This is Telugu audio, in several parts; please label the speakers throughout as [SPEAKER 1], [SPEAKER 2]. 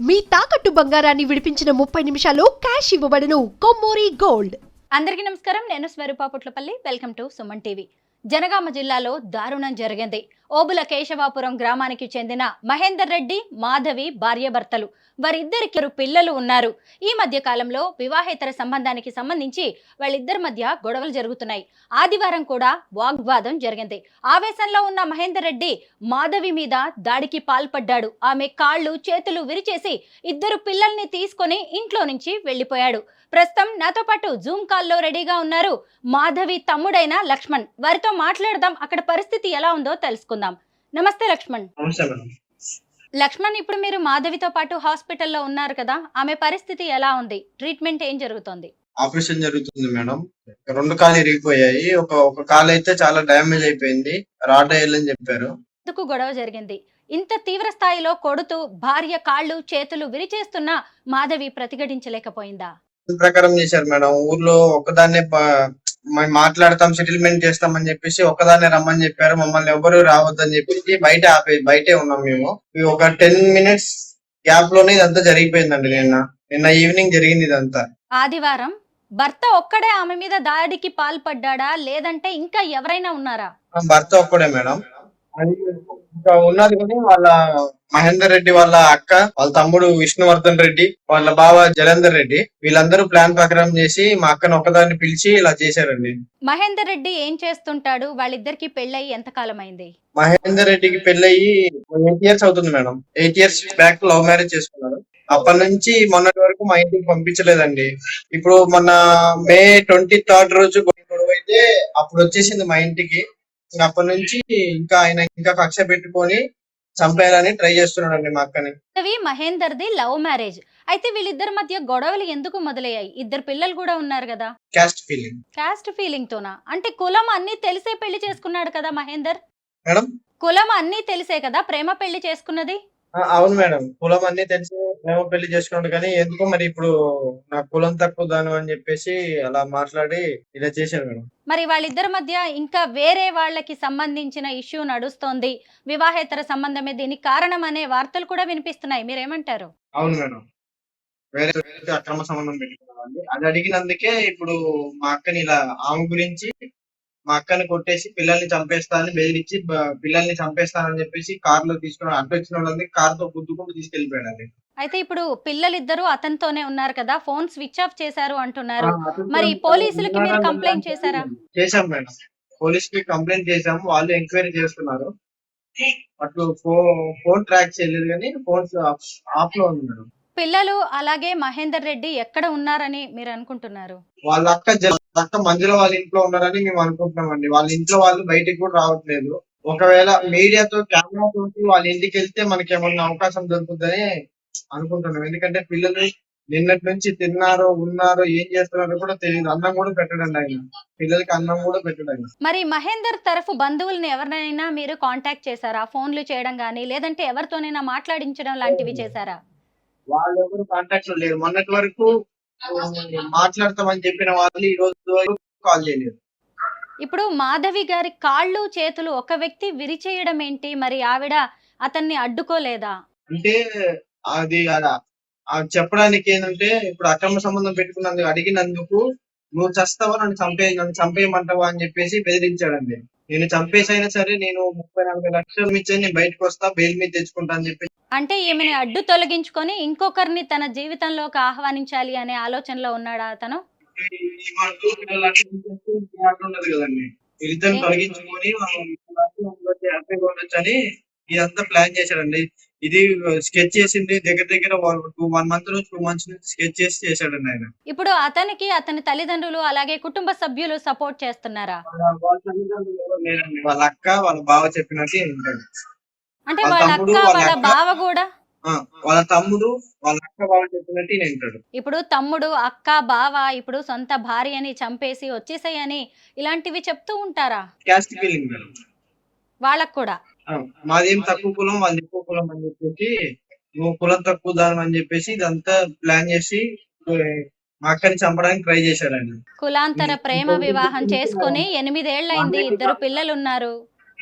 [SPEAKER 1] మీ తాకట్టు బంగారాన్ని విడిపించిన 30 నిమిషాల్లో క్యాష్ ఇవ్వబడును. కొమ్మూరి గోల్డ్.
[SPEAKER 2] అందరికీ నమస్కారం. నేను Swaroopa Putlapalli. Welcome to Suman TV. Jangaon జిల్లాలో దారుణం జరిగింది. ఓబుల కేశవాపురం గ్రామానికి చెందిన మహేందర్ రెడ్డి, మాధవి భార్యాభర్తలు. వారిద్దరికి పిల్లలు ఉన్నారు. ఈ మధ్య కాలంలో వివాహేతర సంబంధానికి సంబంధించి వాళ్ళిద్దరి మధ్య గొడవలు జరుగుతున్నాయి. ఆదివారం కూడా వాగ్వాదం జరిగింది. ఆవేశంలో ఉన్న మహేందర్ రెడ్డి మాధవి మీద దాడికి పాల్పడ్డాడు. ఆమె కాళ్ళు చేతులు విరిచేసి ఇద్దరు పిల్లల్ని తీసుకొని ఇంట్లో నుంచి వెళ్లిపోయాడు. ప్రస్తుతం నాతో పాటు జూమ్ కాల్లో రెడీగా ఉన్నారు మాధవి తమ్ముడైన లక్ష్మణ్. వారితో మాట్లాడదాం, అక్కడ పరిస్థితి ఎలా ఉందో తెలుసుకుందాం. నమస్తే లక్ష్మణ్. లక్ష్మణ్, ఇప్పుడు మీరు మాధవితో పాటు హాస్పిటల్లో ఉన్నారు కదా, ఆమె పరిస్థితి ఎలా ఉంది? ట్రీట్మెంట్ ఏం జరుగుతోంది?
[SPEAKER 3] ఆపరేషన్ జరుగుతుంది మేడం. 2 కాళ్ళు ఇరిగిపోయాయి. ఒక కాలు అయితే చాలా డ్యామేజ్ అయిపోయింది. రాడ్ వేయాలని చెప్పారు.
[SPEAKER 2] ఎందుకు గొడవ జరిగింది? ఇంత తీవ్ర స్థాయిలో కొడుతూ భార్య కాళ్ళు చేతులు విరిచేస్తున్నా మాధవి ప్రతిఘటించలేకపోయిందా?
[SPEAKER 3] ప్రకారం చేశారు మేడం. ఊర్లో ఒకదాన్నే మాట్లాడతాం, సెటిల్మెంట్ చేస్తామని చెప్పేసి ఒకదాన్నే రమ్మని చెప్పారు. మమ్మల్ని ఎవరు రావద్దని చెప్పేసి బయటే ఉన్నాం మేము. ఒక 10 మినిట్స్ గ్యాప్ లోనే ఇదంతా జరిగిపోయిందండి. నిన్న ఈవినింగ్ జరిగింది ఇదంతా.
[SPEAKER 2] ఆదివారం భర్త ఒక్కడే ఆమె మీద దాడికి పాల్పడ్డా, లేదంటే ఇంకా ఎవరైనా ఉన్నారా?
[SPEAKER 3] భర్త ఒక్కడే మేడం. అది ఇంకా ఉన్నది కానీ వాళ్ళ మహేందర్ రెడ్డి వాళ్ళ అక్క, వాళ్ళ తమ్ముడు విష్ణువర్ధన్ రెడ్డి, వాళ్ళ బావ జలంధర్ రెడ్డి, వీళ్ళందరూ ప్లాన్ ప్రకారం చేసి మా అక్కను ఒక్కదాన్ని పిలిచి ఇలా చేశారండి.
[SPEAKER 2] మహేందర్ రెడ్డి ఏం చేస్తుంటాడు? వాళ్ళిద్దరికి పెళ్ళయి ఎంత కాలం అయింది?
[SPEAKER 3] మహేందర్ రెడ్డికి పెళ్ళయి 8 ఇయర్స్ అవుతుంది madam. 8 years back love marriage చేసుకున్నారు. అప్పటి నుంచి మొన్నటి వరకు మా ఇంటికి పంపించలేదండి. ఇప్పుడు మొన్న మే 23rd రోజు గొడవ అయితే అప్పుడు వచ్చేసింది మా ఇంటికి. అప్పటి నుంచి ఇంకా ఆయన కక్ష పెట్టుకొని చంపేయాలని ట్రై చేస్తున్నాడండి మా అక్కని.
[SPEAKER 2] మహేందర్ది లవ్ మ్యారేజ్ అయితే వీళ్ళిద్దరి మధ్య గొడవలు ఎందుకు మొదలయ్యాయి? ఇద్దరు పిల్లలు కూడా ఉన్నారు కదా. క్యాస్ట్ ఫీలింగ్ తోనా? అంటే కులం అన్ని తెలిసే పెళ్లి చేసుకున్నాడు కదా మహేందర్
[SPEAKER 3] మేడం.
[SPEAKER 2] కులం అన్ని తెలిసే కదా ప్రేమ పెళ్లి చేసుకున్నది.
[SPEAKER 3] అవును మేడం, కులం అన్ని తెలిసి ప్రేమ పెళ్లి చేసుకున్నాడు. కానీ ఎందుకో మరి ఇప్పుడు నా కులం తక్కువ దాను అని చెప్పేసి అలా మాట్లాడి ఇలా చేశారు మేడం.
[SPEAKER 2] మరి వాళ్ళిద్దరి మధ్య ఇంకా వేరే వాళ్ళకి సంబంధించిన ఇష్యూ నడుస్తోంది. వివాహేతర సంబంధమే దీనికి కారణం అనే వార్తలు కూడా వినిపిస్తున్నాయి. మీరేమంటారు?
[SPEAKER 3] అవును మేడం, వేరే అక్రమ సంబంధం పెట్టుకున్నామండి. అది అడిగినందుకే ఇప్పుడు మా అక్కని ఇలా ఆమె గురించి మా అక్కని కొట్టేసి పిల్లల్ని చంపేస్తానని బెదిరించి పిల్లల్ని చంపేస్తానని చెప్పేసి కార్ లో తీసుకుని అడ్డు వచ్చిన వాళ్ళని కార్ తో గుద్దుకుంటూ తీసుకెళ్లిపోయాడు.
[SPEAKER 2] అయితే ఇప్పుడు పిల్లలిద్దరూ అతనితోనే ఉన్నారు కదా, ఫోన్ స్విచ్ ఆఫ్ చేశారు అంటున్నారు. మరి పోలీసులకి మీరు కంప్లైంట్ చేశారా?
[SPEAKER 3] చేశాం మేడం, పోలీస్ కి కంప్లైంట్ చేశాము. వాళ్ళు ఎంక్వైరీ చేస్తున్నారు. అట్లు ఫోన్ ట్రాక్ చేయలేదు కానీ ఫోన్ ఆఫ్ లో ఉంది మేడం.
[SPEAKER 2] పిల్లలు అలాగే మహేందర్ రెడ్డి ఎక్కడ ఉన్నారని మీరు అనుకుంటున్నారు?
[SPEAKER 3] వాళ్ళ అక్క మంజుల వాళ్ళ ఇంట్లో ఉన్నారని మేము అనుకుంటున్నామండి. వాళ్ళ ఇంట్లో వాళ్ళు బయటికి కూడా రావట్లేదు. ఒకవేళ మీడియాతో కెమెరా తోటి వాళ్ళ ఇంటికి వెళ్తే మనకి ఏమన్నా అవకాశం దొరుకుతుందని అనుకుంటున్నాం. ఎందుకంటే పిల్లలు నిన్నటి నుంచి తిన్నారో ఉన్నారో ఏం చేస్తున్నారో కూడా తెలియదు. అన్నం కూడా పెట్టడండి ఆయన, పిల్లలకి అన్నం కూడా పెట్టడం.
[SPEAKER 2] మరి మహేందర్ తరఫు బంధువుల్ని ఎవరినైనా మీరు కాంటాక్ట్ చేశారా? ఫోన్లు చేయడం గానీ లేదంటే ఎవరితోనైనా మాట్లాడించడం లాంటివి చేశారా?
[SPEAKER 3] వాళ్ళు ఎవరు కాంటాక్ట్ లో లేరు. మొన్నటి వరకు మాట్లాడతామని చెప్పిన వాళ్ళు ఈ రోజు వరకు కాల్ చేయలేదు.
[SPEAKER 2] ఇప్పుడు మాధవి గారి కాళ్ళు చేతులు ఒక వ్యక్తి విరిచేయడం ఏంటి? మరి ఆవిడ అతన్ని అడ్డుకోలేదా?
[SPEAKER 3] అంటే అది చెప్పడానికి ఏంటంటే ఇప్పుడు అక్రమ సంబంధం పెట్టుకున్నందుకు అడిగినందుకు నువ్వు చస్తావా, నన్ను చంపేయమంటావా అని చెప్పేసి బెదిరించాడండి. నేను చంపేసైనా సరే నేను 30-40 లక్షలు ఇచ్చి నేను బయటకు వస్తా, బెయిల్ మీద తెచ్చుకుంటా అని చెప్పి. అంటే
[SPEAKER 2] ఈమెని అడ్డు తొలగించుకొని ఇంకొకరిని తన జీవితంలోకి ఆహ్వానించాలి అనే ఆలోచనలో ఉన్నాడా అతను?
[SPEAKER 3] ఉండదు కదండి, వీళ్ళిద్దరిని తొలగించుకొని ఉండొచ్చని ఇదంతా ప్లాన్ చేశాడండి. ఇది స్కెచ్ చేసింది దగ్గర 1 మంత్ నుంచి 2 మంత్స్ నుంచి స్కెచ్ చేసి చేశాడండి ఆయన.
[SPEAKER 2] ఇప్పుడు అతనికి అతని తల్లిదండ్రులు అలాగే కుటుంబ సభ్యులు సపోర్ట్ చేస్తున్నారా?
[SPEAKER 3] వాళ్ళ తల్లిదండ్రులు ఎవరు లేరండి. వాళ్ళ అక్క వాళ్ళ బావ చెప్పినట్టు ఉంటాడు.
[SPEAKER 2] అంటే వాళ్ళ అక్క వాళ్ళ బావ కూడా
[SPEAKER 3] వాళ్ళ తమ్ముడు వాళ్ళ అక్క బావ చెప్పినట్టు వింటాడు.
[SPEAKER 2] ఇప్పుడు తమ్ముడు అక్క బావ ఇప్పుడు సొంత భార్యని చంపేసి వచ్చేసాయని ఇలాంటివి చెప్తూ ఉంటారా?
[SPEAKER 3] క్యాస్ట్ ఫీలింగ్ మేడం
[SPEAKER 2] వాళ్ళకు కూడా.
[SPEAKER 3] మాదేం తక్కువ కులం వాళ్ళది ఎక్కువ కులం అని చెప్పేసి నువ్వు కులం తక్కువ దాని అని చెప్పేసి ఇదంతా ప్లాన్ చేసి మా అక్కని చంపడానికి ట్రై చేశారండి.
[SPEAKER 2] కులాంతర ప్రేమ వివాహం చేసుకుని 8 ఏళ్లైంది. 2 పిల్లలు ఉన్నారు.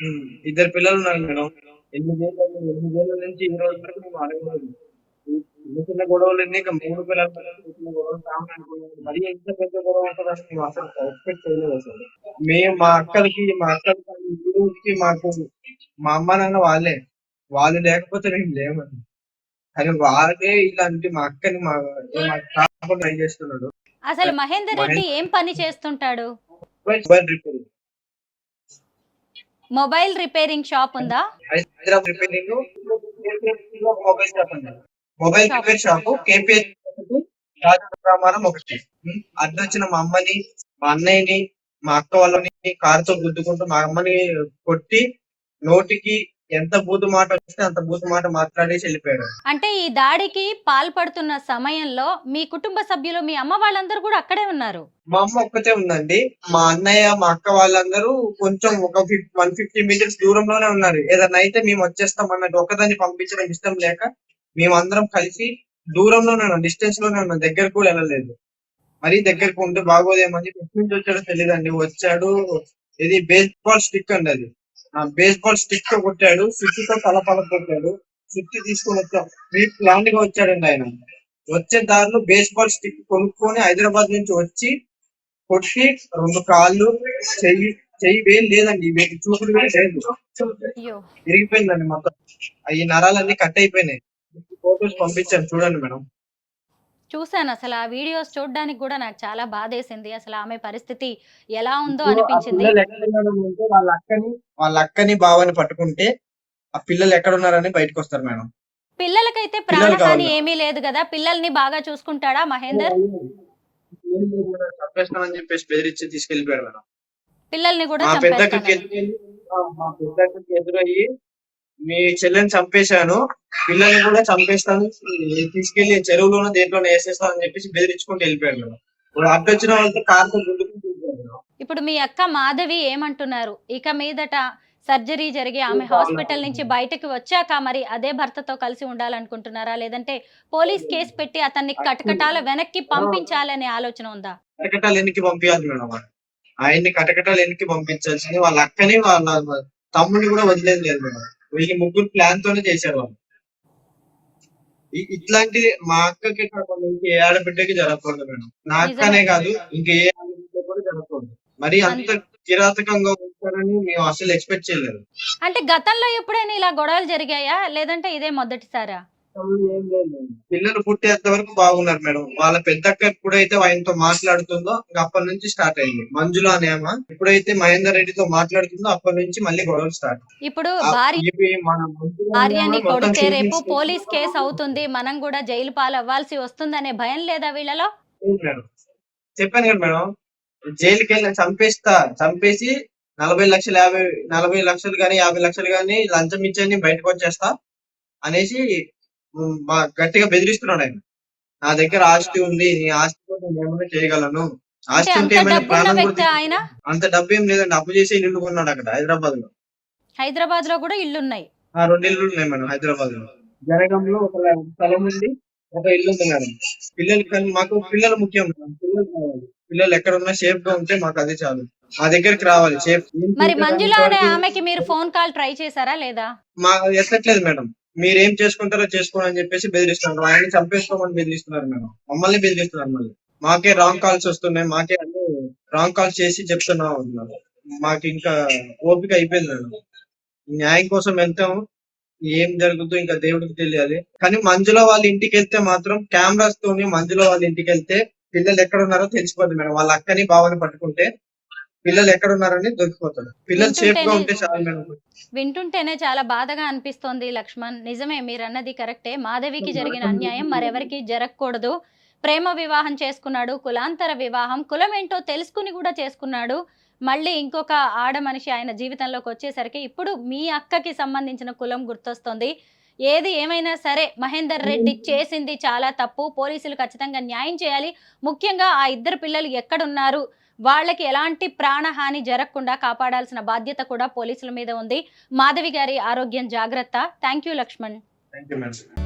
[SPEAKER 3] 2 పిల్లలు ఉన్నారు మేడం. 8 ఏళ్ళ నుంచి ఈ రోజు వరకు మేము అడగలేదు. చిన్న చిన్న గొడవలన్నీ ఇంకా 3 పిల్లల మధ్య చిన్న గొడవలు కామన్ అనుకున్నాను. మరి ఇంత పెద్ద గొడవ ఉంటదని మేము అసలు ఎక్స్‌పెక్ట్ చేయలేదు అసలు. మేము మా అక్కలకి ఈ రోజుకి మాకు మా అమ్మ నాన్న వాళ్ళే. వాళ్ళు లేకపోతే మేము లేమండి. కానీ వాళ్ళే ఇలాంటి మా అక్కని మాకు కాకుండా ట్రై చేస్తున్నాడు.
[SPEAKER 2] అసలు మహేందర్ రెడ్డి ఏం పని చేస్తుంటాడు?
[SPEAKER 3] Mobile repairing.
[SPEAKER 2] Mobile repairing shop ఉందా?
[SPEAKER 3] హైదరాబాద్ రిపేరింగ్ మొబైల్ షాప్ అండి. Mobile
[SPEAKER 2] shop.
[SPEAKER 3] Repair shop KPH Rajagramaram ఒకటి. అడ్డొచ్చిన మా అమ్మని, మా అన్నయ్యని, మా అక్క వాళ్ళని కారుతో గుద్దుకుంటూ మా అమ్మని కొట్టి నోటికి ఎంత బూతు మాట వస్తే అంత బూతు మాట మాట్లాడేసి వెళ్ళిపోయాడు.
[SPEAKER 2] అంటే ఈ దాడికి పాల్పడుతున్న సమయంలో మీ కుటుంబ సభ్యులు, మీ అమ్మ వాళ్ళందరూ కూడా అక్కడే ఉన్నారు.
[SPEAKER 3] మా అమ్మ ఒక్కతే ఉందండి. మా అన్నయ్య, మా అక్క వాళ్ళందరూ కొంచెం ఒక 150 మీటర్స్ దూరంలోనే ఉన్నారు. ఏదన్నా అయితే మేము వచ్చేస్తాం అన్నట్టు ఒకదాన్ని పంపించడం ఇష్టం లేక మేమందరం కలిసి దూరంలోనే ఉన్నాం, డిస్టెన్స్ లోనే ఉన్నాం, దగ్గరకు కూడా వెళ్ళలేదు. మరీ దగ్గరకు ఉంటే బాగోదేమని ఎక్కడి నుంచి వచ్చాడో తెలియదండి. వచ్చాడు, ఇది బేస్బాల్ స్టిక్ అండి అది. ఆ బేస్బాల్ స్టిక్ తో కొట్టాడు, సుత్తితో తల కొట్టాడు. సుత్తి తీసుకొని వచ్చాం, ప్రీ ప్లాన్ గా వచ్చాడండి ఆయన. వచ్చే దారిలో బేస్బాల్ స్టిక్ కొనుక్కొని హైదరాబాద్ నుంచి వచ్చి కొట్టి 2 కాళ్ళు, చెయ్యి వేలు లేదండి, చూపుడు వేలు లేదు,
[SPEAKER 2] అయ్యో,
[SPEAKER 3] విరిగిపోయిందండి మొత్తం. ఈ నరాలన్నీ కట్ అయిపోయినాయి. ఫోటోస్ పంపించాను చూడండి మేడం.
[SPEAKER 2] చూశాను. అసలు ఆ వీడియోస్ చూడడానికి కూడా నాకు చాలా బాధేసింది. అసలు ఆమె పరిస్థితి ఎలా ఉందో
[SPEAKER 3] ఇప్పుడు ఆ
[SPEAKER 2] అనిపించింది.
[SPEAKER 3] పిల్లలు ఎక్కడున్నారు అంటే వాళ్ళ అక్కని బావని పట్టుకుంటే ఆ పిల్లలు ఎక్కడున్నారని బయటకు వస్తారు మేడం.
[SPEAKER 2] పిల్లలకైతే
[SPEAKER 3] పిల్లలు
[SPEAKER 2] ప్రాణహాని
[SPEAKER 3] కావాలి.
[SPEAKER 2] ఏమీ లేదు కదా? పిల్లల్ని బాగా చూసుకుంటాడా మహేందర్?
[SPEAKER 3] చంపేస్తానని చెప్పేసి బెదిరించి తీసుకెళ్లిపోయాడు మేడం.
[SPEAKER 2] పిల్లల్ని కూడా
[SPEAKER 3] మా పెద్దక్కకి
[SPEAKER 2] చంపేస్తానని.
[SPEAKER 3] మా పెద్దక్కకి ఎదురయ్యి మీ చెల్లెని చంపేశాను, పిల్లల్ని కూడా చంపేస్తాను, తీసుకెళ్లి చెరువులోనో దేంట్లోనో వేసేస్తాను అని చెప్పేసి బెదిరించుకుంటూ వెళ్ళిపోయాడు మేడం. ఇప్పుడు అడ్డొచ్చిన వాళ్ళతో కార్తో గుద్దుకుంటూ వెళ్ళిపోయాడు మేడం.
[SPEAKER 2] ఇప్పుడు మీ అక్క మాధవి ఏమంటున్నారు? ఇక మీదట సర్జరీ జరిగి ఆమె హాస్పిటల్ నుంచి బయటకు వచ్చాక మరి అదే భర్తతో కలిసి ఉండాలనుకుంటున్నారా? లేదంటే పోలీస్ కేసు పెట్టి అతన్ని కటకటాల వెనక్కి పంపించాలనే ఆలోచన ఉందా?
[SPEAKER 3] కటకటాలు ఎన్నికి పంపించాలి మేడం. ఆయన్ని కటకటాలు ఎన్నికి పంపించాల్సింది. వాళ్ళ అక్కని వాళ్ళ తమ్ముని కూడా వదిలేదు లేదు మేడం. వీళ్ళు ముగ్గురు ప్లాన్ తోనే చేశారు వాళ్ళు. ఇట్లాంటి మా అక్కకి కాకుండా ఇంకే ఆడబిడ్డకి జరగకూడదు మేడం. నా అక్కనే కాదు ఇంకే ఆడబిడ్డ కూడా జరగకూడదు. మరి అంత కిరాతకంగా ఉంటారని మేము అసలు ఎక్స్పెక్ట్ చేయలేదు.
[SPEAKER 2] అంటే గతంలో ఎప్పుడైనా ఇలా గొడవలు జరిగాయా? లేదంటే ఇదే మొదటిసారా?
[SPEAKER 3] ఏం లేదు మేడం. పిల్లలు పుట్టేంత వరకు బాగున్నారు మేడం. వాళ్ళ పెద్దక్క ఎప్పుడైతే ఆయనతో మాట్లాడుతుందో అప్పటి నుంచి స్టార్ట్ అయింది. మంజుల అనే ఆమె ఎప్పుడైతే మహేందర్ రెడ్డితో మాట్లాడుతుందో అప్పటి నుంచి మళ్ళీ గొడవలు స్టార్ట్.
[SPEAKER 2] ఇప్పుడు
[SPEAKER 3] మన మంజుల అనే
[SPEAKER 2] భార్యని
[SPEAKER 3] ఆమె మొత్తం
[SPEAKER 2] కొడితే రేపు
[SPEAKER 3] షూటింగ్స్
[SPEAKER 2] పోలీస్ కేసు అవుతుంది, మనం కూడా జైలు పాలు అవ్వాల్సి వస్తుందనే భయం లేదా వీళ్ళలో?
[SPEAKER 3] లేదు మేడం. చెప్పాను కదా మేడం, జైలుకి వెళ్ళి చంపేసి 40 లక్షలు కానీ 50 లక్షలు కానీ లంచం ఇచ్చి బయటకు వచ్చేస్తా అనేసి గట్టిగా బెదిరిస్తున్నాడు ఆయన. నా దగ్గర ఆస్తి ఉంది, నీ ఆస్తితో నేను ఏమైనా చేయగలను,
[SPEAKER 2] అంటే
[SPEAKER 3] ఆస్తి ఉంటే
[SPEAKER 2] అంత
[SPEAKER 3] ఏమైనా
[SPEAKER 2] డబ్బున్న
[SPEAKER 3] ప్రాణం కూడా
[SPEAKER 2] వ్యక్తి ఆయన?
[SPEAKER 3] అంత డబ్బు ఏం లేదండి. అప్పు చేసి ఇల్లు కొన్నాడు అక్కడ హైదరాబాద్ లో.
[SPEAKER 2] హైదరాబాద్ లో కూడా ఇళ్ళున్నాయి.
[SPEAKER 3] 2 ఇల్లు ఉన్నాయి మేడం హైదరాబాద్ లో. జనగంలో ఒక స్థలం ఉంది, ఒక ఇల్లు ఉంది మేడం. మాకు పిల్లలు ముఖ్యం మేడం. పిల్లలు కావాలి. పిల్లలు ఎక్కడున్నా సేఫ్ గా ఉంటే మాకు అదే చాలు. మా దగ్గరికి రావాలి సేఫ్.
[SPEAKER 2] మరి మంజుల అనే ఆమెకి మీరు ఫోన్ కాల్ ట్రై చేశారా లేదా?
[SPEAKER 3] మా ఎత్తట్లేదు మేడం. మీరేం చేసుకుంటారో చేసుకోండి అని చెప్పేసి బెదిరిస్తున్నారు. ఆయన చంపేసుకోమని బెదిరిస్తున్నారు మేడం. మమ్మల్ని బెదిరిస్తున్నారు మళ్ళీ. మాకే రాంగ్ కాల్స్ వస్తున్నాయి, మాకే అన్ని రాంగ్ కాల్స్ చేసి చెప్తున్నా ఉంటున్నారు. మాకు ఇంకా ఓపిక అయిపోయింది మేడం. న్యాయం కోసం వెళ్తాం, ఏం జరుగుతుందో ఇంకా దేవుడికి తెలియాలి. కానీ మంజుల వాళ్ళ ఇంటికి వెళ్తే మాత్రం కెమెరాస్ తోని మంజుల వాళ్ళ ఇంటికి వెళ్తే పిల్లలు ఎక్కడ ఉన్నారో తెలిసిపోద్ది మేడం. వాళ్ళ అక్కని బావని పట్టుకుంటే పిల్లలు ఎక్కడ ఉన్నారని దొరికిపోతారు. పిల్లలు సేఫ్ గా ఉంటే చాలు మేడం.
[SPEAKER 2] వింటుంటేనే చాలా బాధగా అనిపిస్తోంది లక్ష్మణ్. నిజమే, మీరన్నది కరెక్టే. మాధవికి జరిగిన అన్యాయం మరెవరికి జరగకూడదు. ప్రేమ వివాహం చేసుకున్నాడు, కులాంతర వివాహం, కులం ఏంటో తెలుసుకుని కూడా చేసుకున్నాడు. మళ్ళీ ఇంకొక ఆడ మనిషి ఆయన జీవితంలోకి వచ్చేసరికి ఇప్పుడు మీ అక్కకి సంబంధించిన కులం గుర్తొస్తుంది. ఏది ఏమైనా సరే మహేందర్ రెడ్డి చేసింది చాలా తప్పు. పోలీసులు ఖచ్చితంగా న్యాయం చేయాలి. ముఖ్యంగా ఆ ఇద్దరు పిల్లలు ఎక్కడున్నారు, వాళ్ళకి ఎలాంటి ప్రాణహాని జరగకుండా కాపాడాల్సిన బాధ్యత కూడా పోలీసుల మీద ఉంది. మాధవి గారి ఆరోగ్యం జాగ్రత్త. Thank you Lakshman.
[SPEAKER 3] Thank you madam.